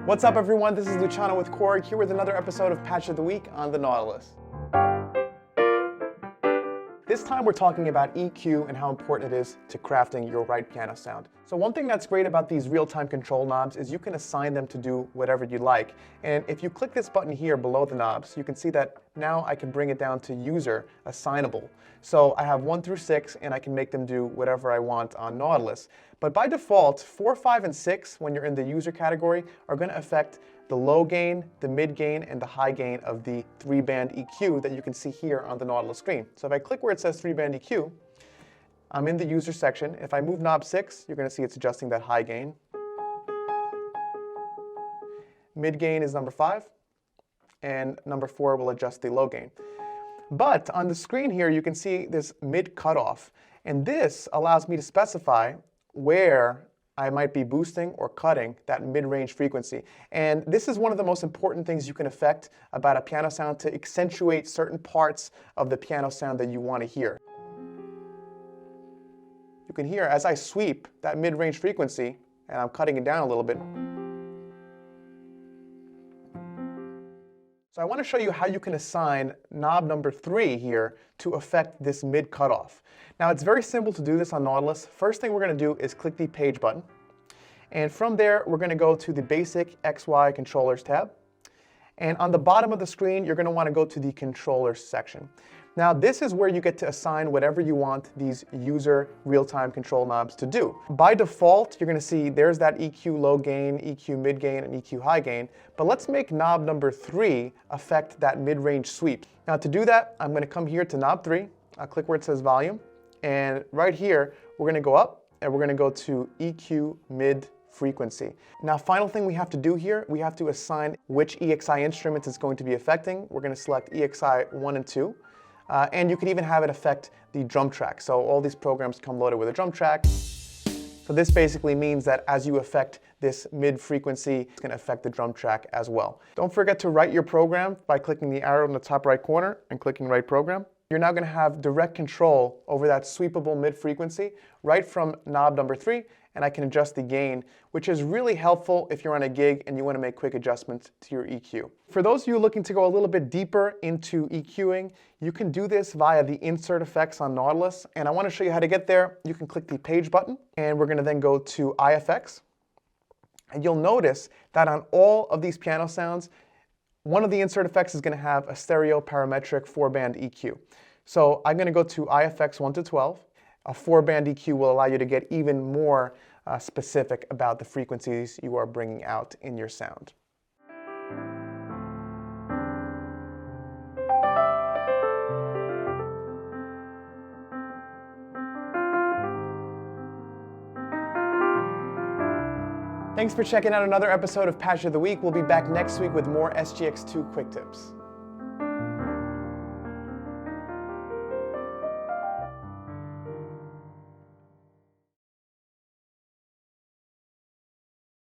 What's up everyone, this is Luciano with Korg, here with another episode of Patch of the Week on the Nautilus. This time we're talking about EQ and how important it is to crafting your right piano sound. So one thing that's great about these real-time control knobs is you can assign them to do whatever you like. And if you click this button here below the knobs, you can see that now I can bring it down to user assignable. So I have 1 through 6 and I can make them do whatever I want on Nautilus. But by default, 4, 5, and 6, when you're in the user category, are going to affect the low gain, the mid gain, and the high gain of the 3-band EQ that you can see here on the Nautilus screen. So if I click where it says 3-band EQ, I'm in the user section. If I move knob 6, you're going to see it's adjusting that high gain. Mid gain is number 5, and number 4 will adjust the low gain. But on the screen here, you can see this mid cutoff, and this allows me to specify where I might be boosting or cutting that mid-range frequency. And this is one of the most important things you can affect about a piano sound to accentuate certain parts of the piano sound that you want to hear. You can hear as I sweep that mid-range frequency, and I'm cutting it down a little bit. So I want to show you how you can assign knob number 3 here to affect this mid cutoff. Now it's very simple to do this on Nautilus. First thing we're going to do is click the page button. And from there, we're going to go to the basic XY controllers tab. And on the bottom of the screen, you're going to want to go to the controllers section. Now this is where you get to assign whatever you want these user real-time control knobs to do. By default, you're going to see there's that EQ low gain, EQ mid gain, and EQ high gain. But let's make knob number 3 affect that mid-range sweep. Now to do that, I'm going to come here to knob 3. I'll click where it says volume. And right here, we're going to go up and we're going to go to EQ mid frequency. Now, final thing we have to do here, we have to assign which EXI instruments it's going to be affecting. We're going to select EXI 1 and 2. And you can even have it affect the drum track. So all these programs come loaded with a drum track. So this basically means that as you affect this mid frequency, it's going to affect the drum track as well. Don't forget to write your program by clicking the arrow in the top right corner and clicking Write Program. You're now going to have direct control over that sweepable mid frequency right from knob number 3, and I can adjust the gain, which is really helpful if you're on a gig and you want to make quick adjustments to your EQ. For those of you looking to go a little bit deeper into EQing, you can do this via the insert effects on Nautilus, and I want to show you how to get there. You can click the page button, and we're going to then go to IFX, and you'll notice that on all of these piano sounds, one of the insert effects is going to have a stereo parametric 4-band EQ. So I'm going to go to IFX 1 to 12. A 4-band EQ will allow you to get even more specific about the frequencies you are bringing out in your sound. Thanks for checking out another episode of Patch of the Week. We'll be back next week with more SGX-2 quick tips.